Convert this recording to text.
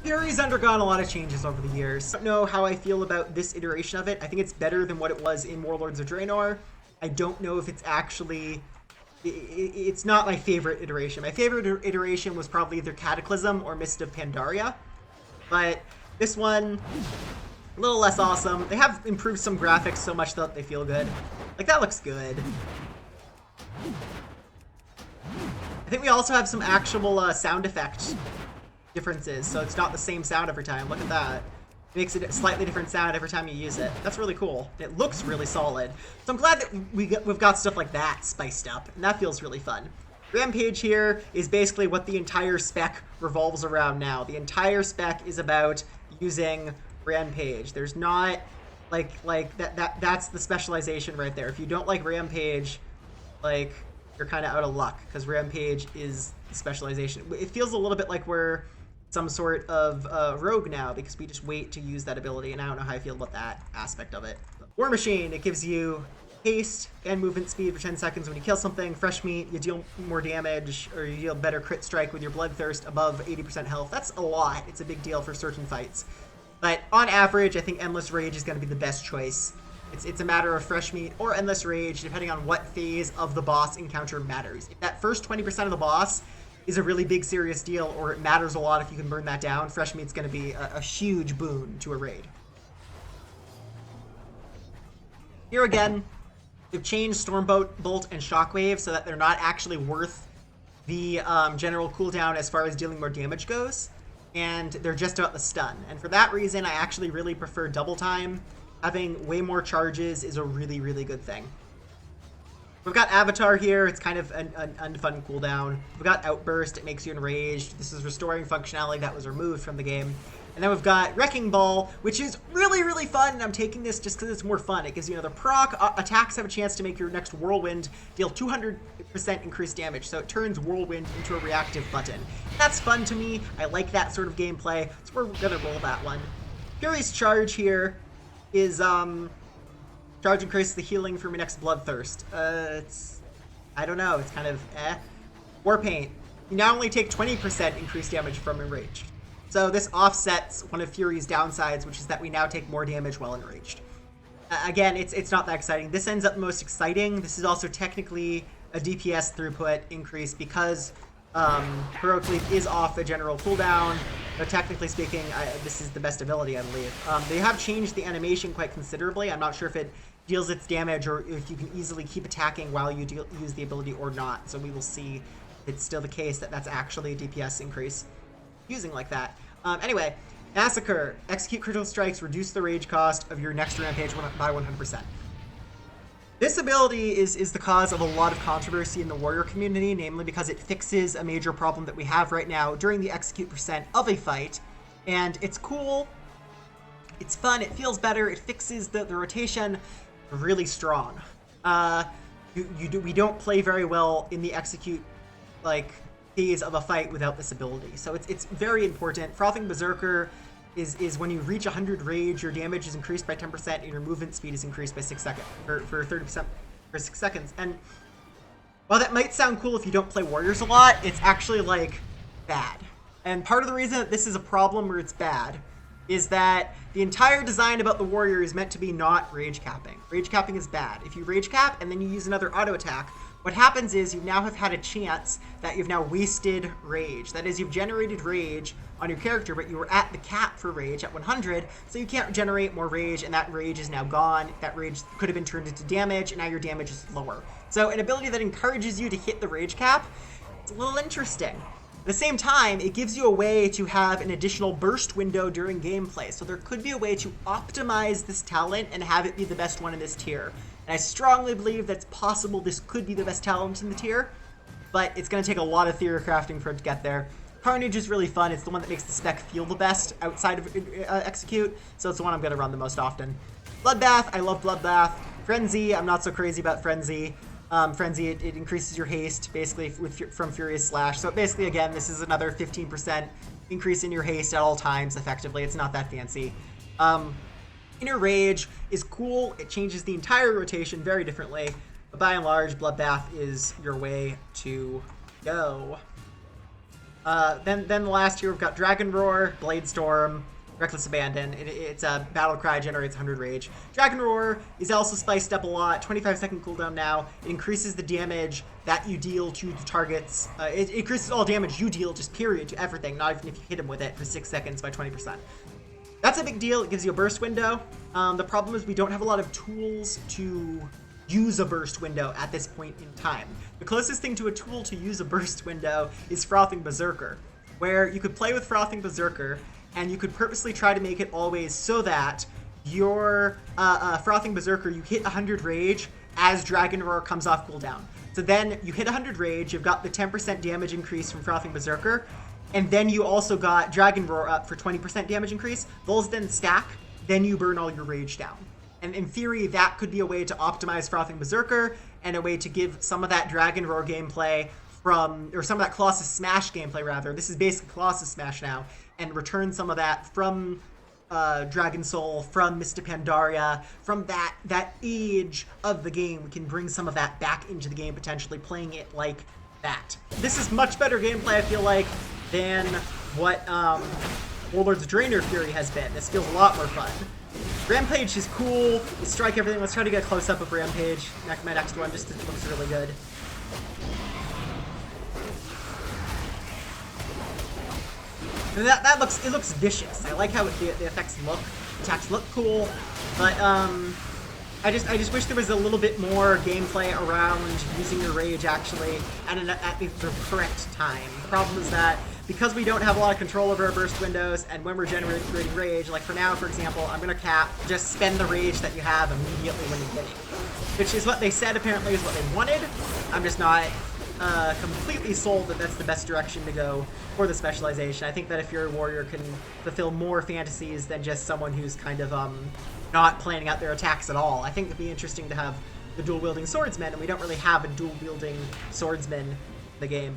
Fury's undergone a lot of changes over the years. I don't know how I feel about this iteration of it. I think it's better than what it was in Warlords of Draenor. I don't know if it's actually... It's not my favorite iteration. My favorite iteration was probably either Cataclysm or Mist of Pandaria. But this one, a little less awesome. They have improved some graphics so much that they feel good. Like, that looks good. I think we also have some actual sound effect differences, so it's not the same sound every time. Look at that. It makes it a slightly different sound every time you use it. That's really cool. It looks really solid. So I'm glad that we've got stuff like that spiced up, and that feels really fun. Rampage here is basically what the entire spec revolves around now. The entire spec is about using Rampage. There's not that's the specialization right there. If you don't like Rampage, like, you're kind of out of luck, because Rampage is the specialization. It feels a little bit like we're some sort of rogue now, because we just wait to use that ability, and I don't know how I feel about that aspect of it. War Machine, it gives you haste and movement speed for 10 seconds when you kill something. Fresh Meat, you deal more damage, or you deal better crit strike with your Bloodthirst above 80% health. That's a lot. It's a big deal for certain fights. But on average, I think Endless Rage is going to be the best choice. It's a matter of Fresh Meat or Endless Rage, depending on what phase of the boss encounter matters. If that first 20% of the boss is a really big, serious deal, or it matters a lot if you can burn that down, Fresh Meat's going to be a huge boon to a raid. Here again, they've changed Stormbolt and Shockwave so that they're not actually worth the general cooldown as far as dealing more damage goes, and they're just about the stun. And for that reason, I actually really prefer Double Time. Having way more charges is a really, really good thing. We've got Avatar here. It's kind of an unfun cooldown. We've got Outburst. It makes you enraged. This is restoring functionality that was removed from the game. And then we've got Wrecking Ball, which is really, really fun. And I'm taking this just because it's more fun. It gives you another proc. Attacks have a chance to make your next Whirlwind deal 200% increased damage. So it turns Whirlwind into a reactive button. That's fun to me. I like that sort of gameplay. So we're going to roll that one. Fury's Charge here is... Charge increases the healing from your next Bloodthirst. I don't know, it's kind of War Paint. You now only take 20% increased damage from Enraged. So this offsets one of Fury's downsides, which is that we now take more damage while Enraged. Again, it's not that exciting. This ends up the most exciting. This is also technically a DPS throughput increase because Heroic Leap is off the general cooldown. But technically speaking, this is the best ability, I believe. They have changed the animation quite considerably. I'm not sure if it deals its damage or if you can easily keep attacking while you use the ability or not. So we will see if it's still the case that that's actually a DPS increase using like that. Anyway, Massacre. Execute critical strikes. Reduce the rage cost of your next Rampage by 100%. This ability is the cause of a lot of controversy in the warrior community, namely because it fixes a major problem that we have right now during the execute percent of a fight. And it's cool, it's fun, it feels better, it fixes the rotation really strong. We don't play very well in the execute phase of a fight without this ability. So it's very important. Frothing Berserker is when you reach 100 rage, your damage is increased by 10% and your movement speed is increased by 6 seconds, for 30% for 6 seconds. And while that might sound cool if you don't play warriors a lot, it's actually bad. And part of the reason that this is a problem where it's bad is that the entire design about the warrior is meant to be not rage capping. Rage capping is bad. If you rage cap and then you use another auto attack, what happens is you now have had a chance that you've now wasted rage. That is, you've generated rage on your character, but you were at the cap for rage at 100, so you can't generate more rage, and that rage is now gone. That rage could have been turned into damage, and now your damage is lower. So an ability that encourages you to hit the rage cap, it's a little interesting. At the same time, it gives you a way to have an additional burst window during gameplay, so there could be a way to optimize this talent and have it be the best one in this tier. And I strongly believe that's possible. This could be the best talent in the tier, but it's going to take a lot of theory crafting for it to get there. Carnage is really fun. It's the one that makes the spec feel the best outside of Execute, so it's the one I'm going to run the most often. Bloodbath, I love Bloodbath. Frenzy, I'm not so crazy about Frenzy. Frenzy, it increases your haste, basically, from Furious Slash. So basically, again, this is another 15% increase in your haste at all times, effectively. It's not that fancy. Inner Rage is cool. It changes the entire rotation very differently. But by and large, Bloodbath is your way to go. Then the last tier we've got Dragon Roar, Blade Storm, Reckless Abandon. It's a Battle Cry, generates 100 rage. Dragon Roar is also spiced up a lot. 25-second cooldown now. It increases the damage that you deal to the targets. It increases all damage you deal, just period, to everything, not even if you hit him with it for 6 seconds by 20%. That's a big deal. It gives you a burst window. The problem is we don't have a lot of tools to use a burst window at this point in time. The closest thing to a tool to use a burst window is Frothing Berserker, where you could play with Frothing Berserker, and you could purposely try to make it always so that your Frothing Berserker, you hit 100 rage as Dragon Roar comes off cooldown. So then you hit 100 rage, you've got the 10% damage increase from Frothing Berserker, and then you also got Dragon Roar up for 20% damage increase. Those then stack, then you burn all your rage down. And in theory, that could be a way to optimize Frothing Berserker and a way to give some of that Dragon Roar gameplay or some of that Colossus Smash gameplay, rather. This is basically Colossus Smash now, and return some of that from Dragon Soul, from Mista Pandaria, from that age of the game. We can bring some of that back into the game, potentially playing it like that. This is much better gameplay, I feel like, than what Warlord's Draenor Fury has been. This feels a lot more fun. Rampage is cool. You strike everything. Let's try to get a close-up of Rampage. My next one just looks really good. And it looks vicious. I like how the effects look. Attacks look cool, but I just wish there was a little bit more gameplay around using your rage actually at the correct time. The problem is that because we don't have a lot of control over our burst windows, and when we're generating rage, like for now, for example, I'm gonna cap, just spend the rage that you have immediately when you get it. Which is what they said apparently is what they wanted. I'm just not completely sold that that's the best direction to go for the specialization. I think that if you're a warrior can fulfill more fantasies than just someone who's kind of not planning out their attacks at all. I think it'd be interesting to have the dual-wielding swordsman, and we don't really have a dual-wielding swordsman in the game.